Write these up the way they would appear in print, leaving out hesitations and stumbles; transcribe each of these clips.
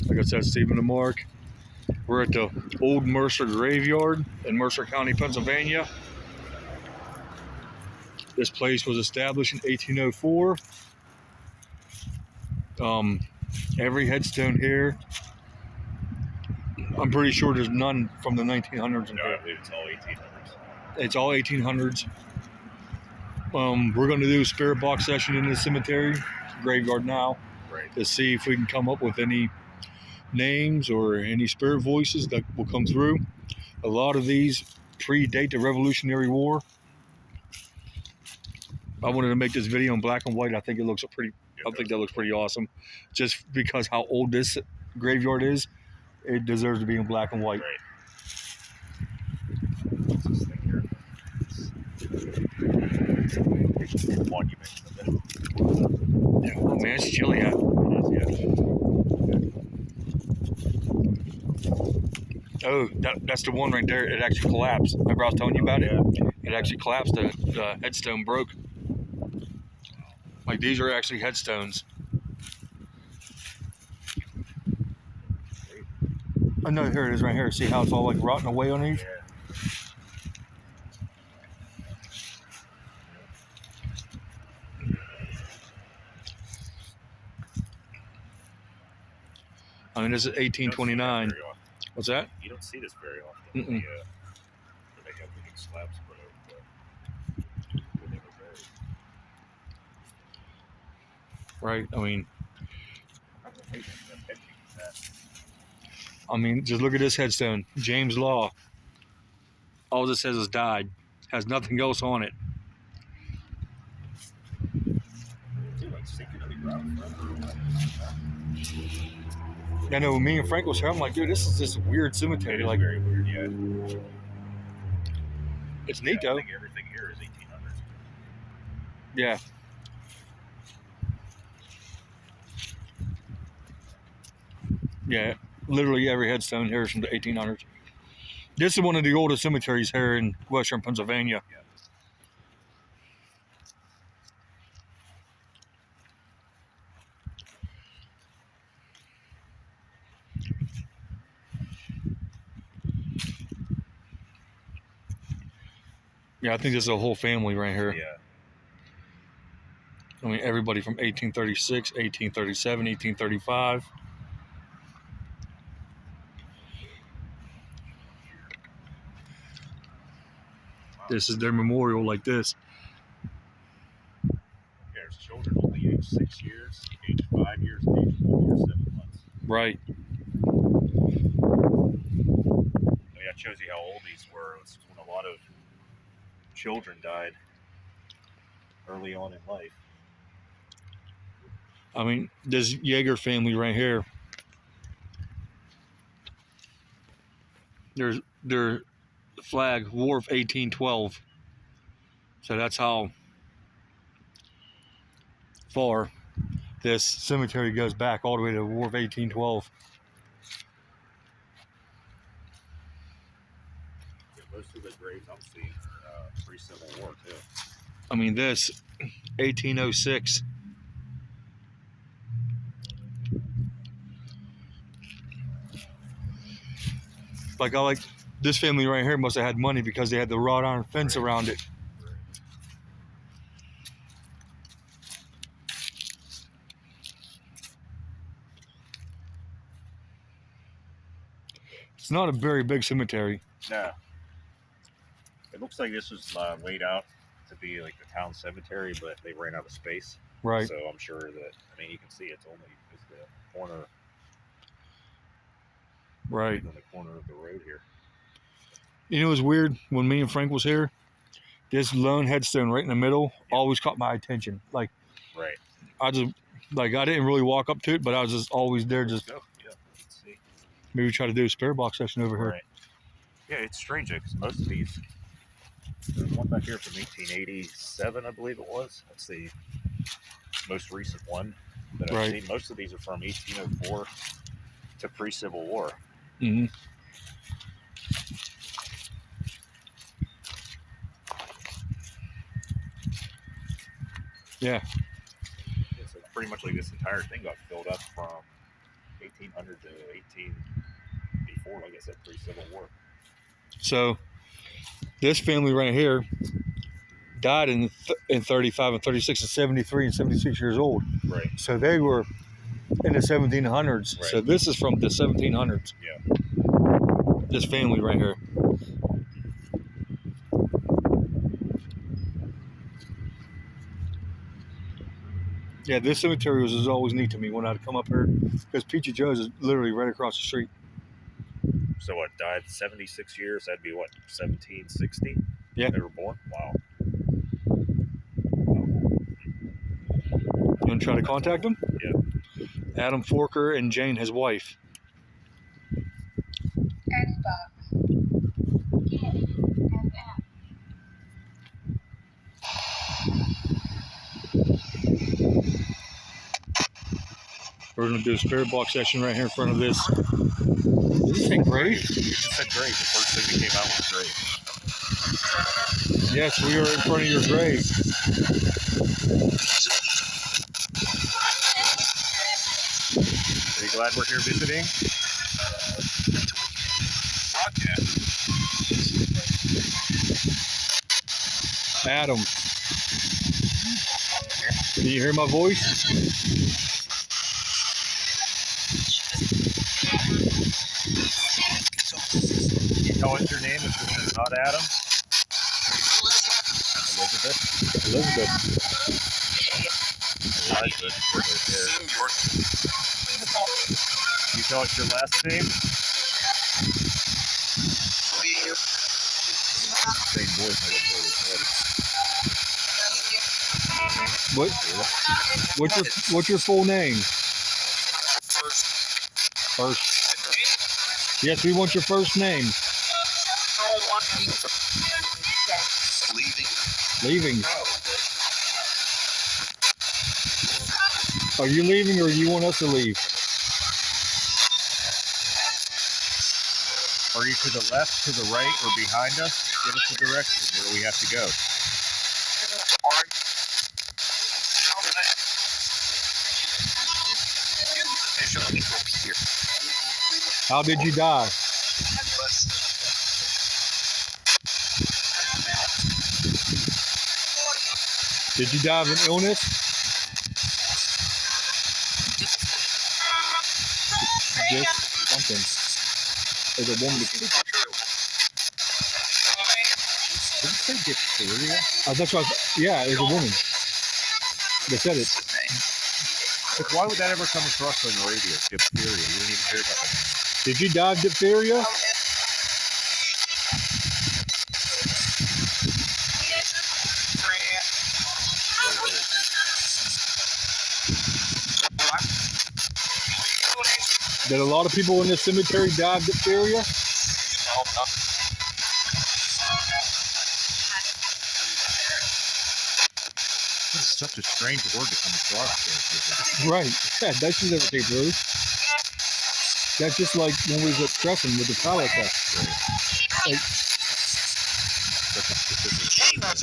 Like I said, Stephen and Mark. We're at the old Mercer Graveyard in Mercer County, Pennsylvania. This place was established in 1804. Every headstone here, I'm pretty sure there's none from the 1900s in No, here. I believe it's all 1800s. It's all 1800s. We're going to do a spirit box session in the cemetery graveyard now, Right. to see if we can come up with any names or any spirit voices that will come through. A lot of these predate the Revolutionary War. I wanted to make this video in black and white. I think it looks pretty. I think that looks pretty awesome, just because how old this graveyard is. It deserves to be in black and white. Right. What's this thing here? It's monument in the middle. Yeah, oh man, it's chilly out. Oh, that's the one right there. It actually collapsed. Remember I was telling you about it? It actually collapsed. The headstone broke. Like, these are actually headstones. Oh no, here it is right here. See how it's all like rotting away on these? Yeah. I mean, this is 1829. What's that? You don't see this very often. Mm-mm. They have the big slabs put over when they were buried. Right. I mean, just look at this headstone. James Law. All it says is died. Has nothing else on it. I know when me and Frank was here, I'm like, dude, this is just a weird cemetery. Like, very weird, yeah. It's neat though. I think everything here is 1800s. Yeah. Yeah, literally every headstone here is from the 1800s. This is one of the oldest cemeteries here in western Pennsylvania. Yeah. Yeah, I think this is a whole family right here. Yeah. I mean, everybody from 1836, 1837, 1835. This is their memorial like this. There's children only age 6 years, age 5 years, and age 1 year, 7 months. Right. Yeah, it shows you how old these were. It's when a lot of children died early on in life. I mean, this Jaeger family right here. There's their flag, War of 1812. So that's how far this cemetery goes back, all the way to the War of 1812. Yeah, most of the graves I'm seeing pre-Civil War too. I mean, this 1806. Like, I like this family right here must have had money because they had the wrought iron fence around it. It's not a very big cemetery. No. It looks like this was laid out to be like the town cemetery, but they ran out of space. Right. So I'm sure that, I mean, you can see it's only just the corner. Right. On the corner of the road here. You know, it was weird when me and Frank was here. This lone headstone right in the middle always caught my attention. Like, right. I didn't really walk up to it, but I was just always there. Just yeah. Let's see. Maybe try to do a spirit box session over here. Right. Yeah, it's strange because most of these. There's one back here from 1887, I believe it was. That's the most recent one that I've seen. Most of these are from 1804 to pre-Civil War. Mm-hmm. Yeah. It's pretty much like this entire thing got filled up from 1800 to 18 before, like I said, pre-Civil War. So this family right here died in 35 and 36 and 73 and 76 years old. Right. So they were in the 1700s. Right. So this is from the 1700s. Yeah. This family right here. Yeah, this cemetery was always neat to me when I'd come up here because Peachy Joe's is literally right across the street. So what, died 76 years? That'd be what, 1760? Yeah. They were born? Wow. You want to try to contact him? Yeah. Adam Forker and Jane, his wife. We're going to do a spirit box session right here in front of this. Is this thing grave? It just said grave. The first thing that came out was grave. Yes, we are in front of your grave. Are you glad we're here visiting? Adam. Can you hear my voice? You tell us your name if this is not Adam? Elizabeth? Elizabeth. Elizabeth. Right there. You tell us your last name? Same voice. I don't know what What's your full name? First. Yes, we want your first name. Leaving. Are you leaving or do you want us to leave? Are you to the left, to the right, or behind us? Give us the direction where we have to go. How did you die? Did you die of an illness? Just something. There's a woman that can. Did you say diphtheria? That's what. Yeah, there's a woman that said it. But why would that ever come across on the radio? Diphtheria. You didn't even hear about that. Did you die of diphtheria? Did a lot of people in this cemetery die of diphtheria? It's such a strange word to come across. Right. Yeah, that should never came through. That's just like when we was at Crescent with the pallet test. Like, Such a specific word.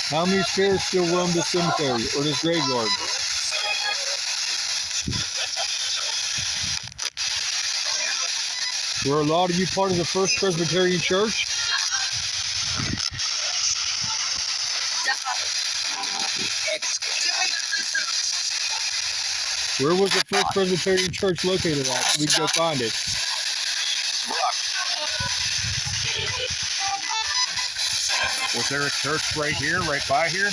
how many spirits still roam this cemetery or this graveyard? Were a lot of you part of the First Presbyterian Church? Where was the First Presbyterian Church located at? So we can go find it. Was there a church right here, right by here?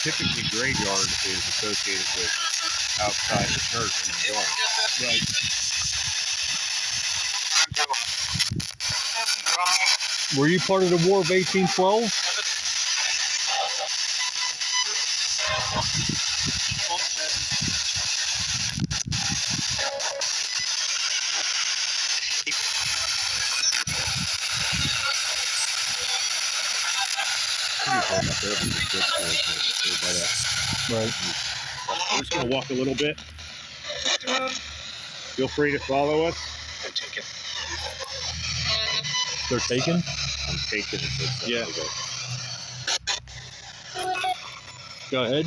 Typically, graveyard is associated with outside the church in the yard. Right. Were you part of the War of 1812? Right. We're just going to walk a little bit. Feel free to follow us. They're taken? I'm taking it. Yeah. Go ahead.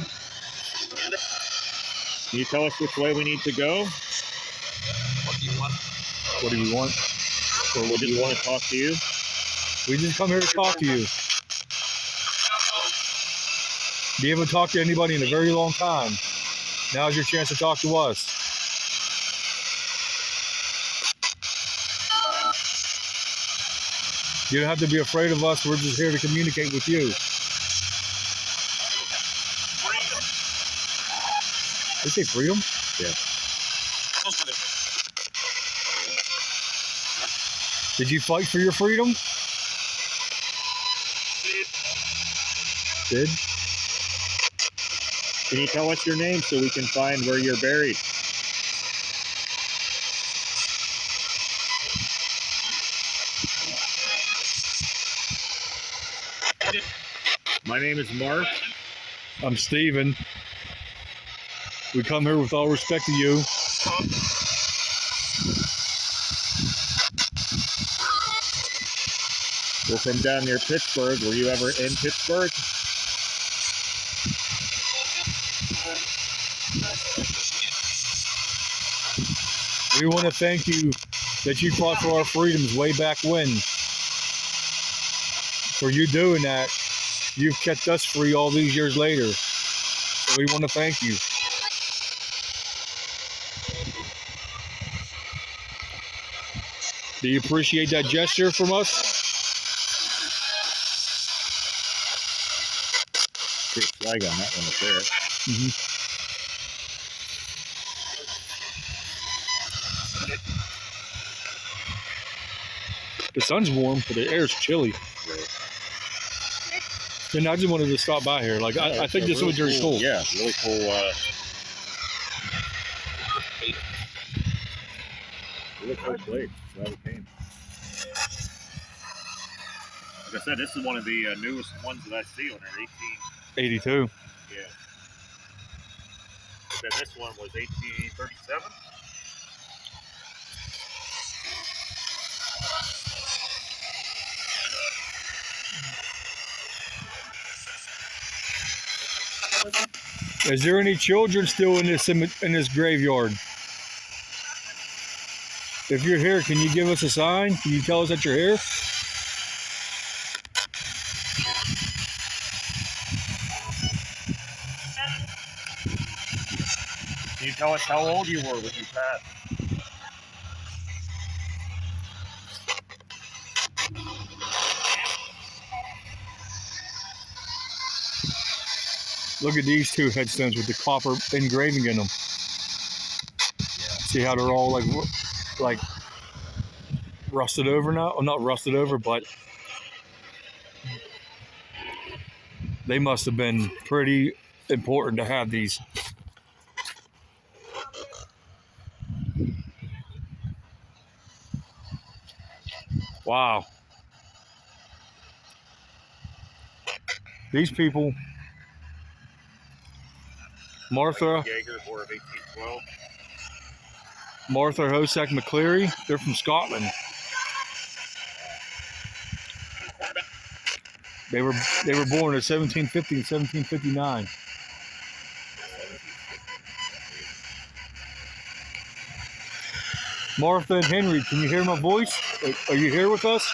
Can you tell us which way we need to go? What do you want? What do we want? Or what do you want to talk to you? We just come here to talk to you. You haven't talked to anybody in a very long time. Now's your chance to talk to us. You don't have to be afraid of us. We're just here to communicate with you. They say freedom? Yeah. Did you fight for your freedom? Did? Can you tell us your name so we can find where you're buried? My name is Mark. I'm Steven. We come here with all respect to you. We're from down near Pittsburgh. Were you ever in Pittsburgh? We want to thank you that you fought for our freedoms way back when. For you doing that, you've kept us free all these years later. So we want to thank you. Do you appreciate that gesture from us? Great flag on that one up there. Mm-hmm. The sun's warm, but the air's chilly. Right. And I just wanted to stop by here. Like, I think this was very cool. Yeah, really cool. Really cool place. Glad we came. Like I said, this is one of the newest ones that I see on there. 82. Yeah. Then this one was 1837. Is there any children still in this graveyard? If you're here, can you give us a sign? Can you tell us that you're here? Can you tell us how old you were when you passed? Look at these two headstones with the copper engraving in them. See how they're all like rusted over now? Well, not rusted over, but they must have been pretty important to have these. Wow. These people, Martha Hossack McCleary, they're from Scotland. They were born in 1750 and 1759. Martha and Henry, can you hear my voice? Are you here with us?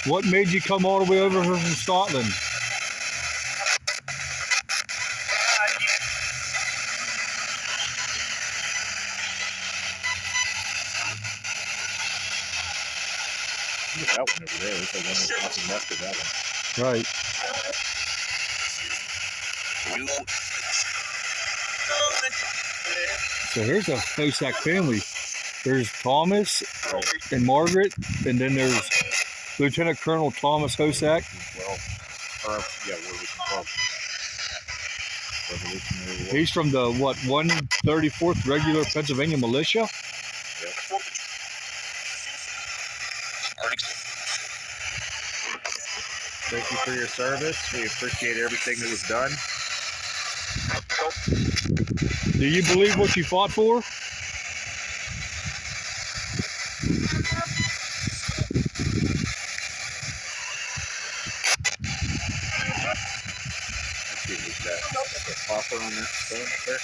What made you come all the way over here from Scotland? Look at that one over there. There's like almost nothing left of that one. Right. So here's the Hossack family. There's Thomas and Margaret, and then there's Lieutenant Colonel Thomas Hossack. Where was he from? Revolutionary War. He's from the, 134th Regular Pennsylvania Militia? Yep. Thank you for your service. We appreciate everything that was done. Do you believe what you fought for? copper on that stone up there?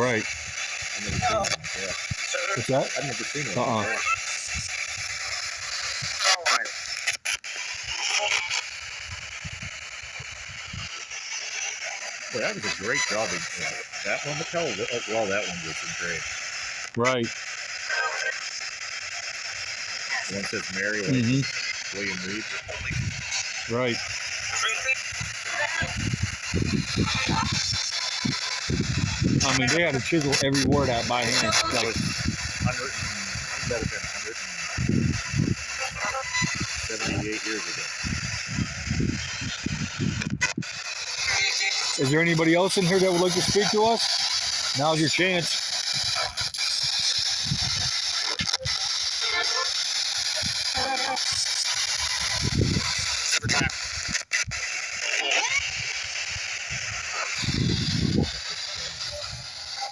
Right. I've never seen one like that. What's that? I've never seen one like that. Well, that was a great job. That one, look how well that one was engraved. Right. The one says Mary, like William Reed. Right. I mean, they had to chisel every word out by hand. That Like, was 178 years ago. is there anybody else in here that would like to speak to us? Now's your chance.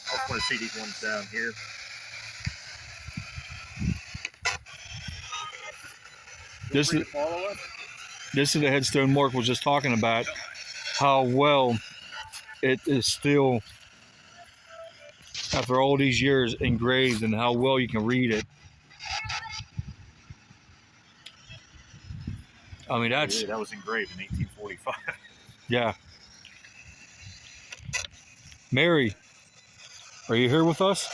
I just want to see these ones down here. This is the headstone Mark was just talking about. How well it is still, after all these years, engraved, and how well you can read it. I mean, that's... Yeah, that was engraved in 1845. Yeah. Mary, are you here with us?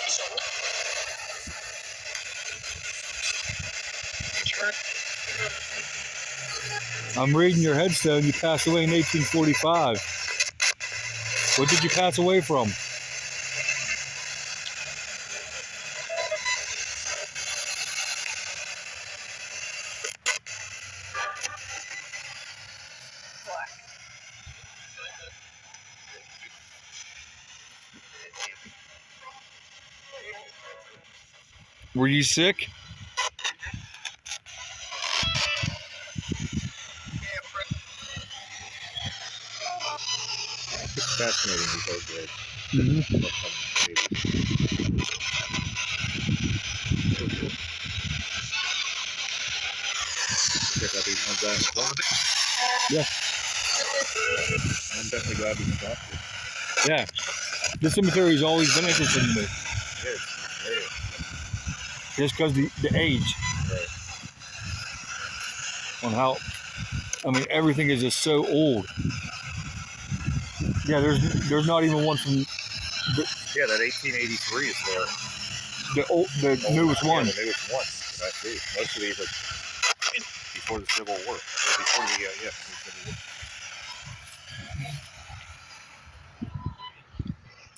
I'm reading your headstone. You passed away in 1845. What did you pass away from? Were you sick? It's fascinating, these old graves. Check out these ones out in the corner. Yeah. I'm definitely glad we stopped here. Yeah. This cemetery has always been interesting to me. It is. Just because the age. Right. On how, I mean, everything is just so old. Yeah, there's not even one from Yeah, that 1883 is there. the newest one. Yeah, the newest one that I see. Most of these are before the Civil War. Or before the Civil War.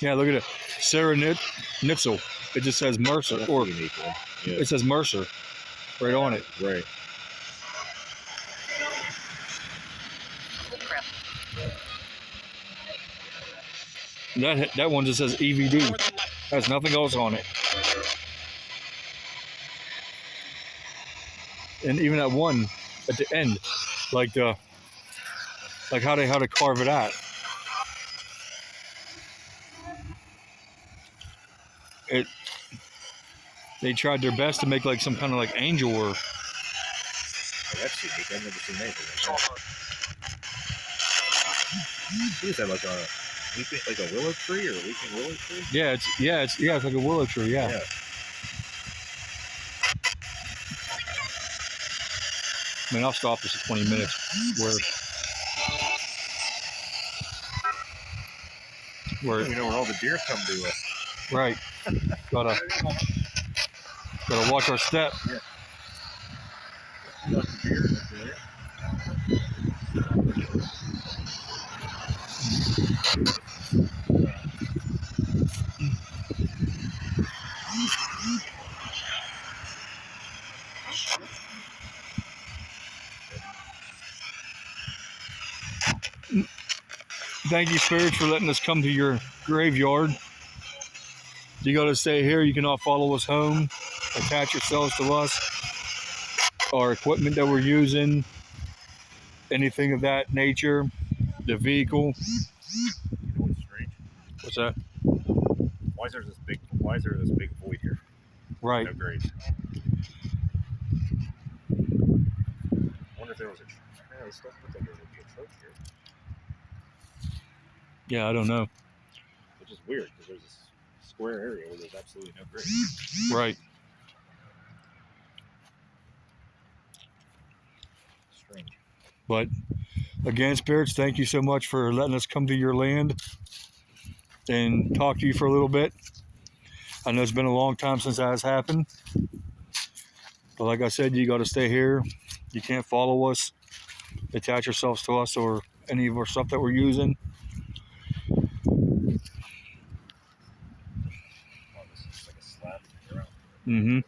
Yeah, look at it. Sarah Nitzel. It just says Mercer. That's Or a unique one. Yeah. it says Mercer right on it. Right. That one just says EVD. Has nothing else on it. And even that one at the end, like how to carve it out. They tried their best to make like some kind of like angel or... Oh, that's unique. I've never seen anything like that. Is that like a willow tree or a weeping willow tree? Yeah, it's like a willow tree. Yeah. I mean, I'll stop this at 20 minutes. Where You know where all the deer come to us. right. Gotta watch our step. Yeah. Lots of deer up there. Thank you, spirits, for letting us come to your graveyard. You got to stay here. You can all follow us home, attach yourselves to us, our equipment that we're using, anything of that nature, the vehicle. You know what's strange? What's that? Why is there this big void here? Right. No graves. I wonder if there was a. Yeah, this doesn't look like there would be a church here. Yeah, I don't know. Which is weird because there's this square area where there's absolutely no grade. Right. Strange. But again, spirits, thank you so much for letting us come to your land and talk to you for a little bit. I know it's been a long time since that has happened. But like I said, you got to stay here. You can't follow us, attach yourselves to us or any of our stuff that we're using. Oh, this is like a slab in the ground. Mm-hmm.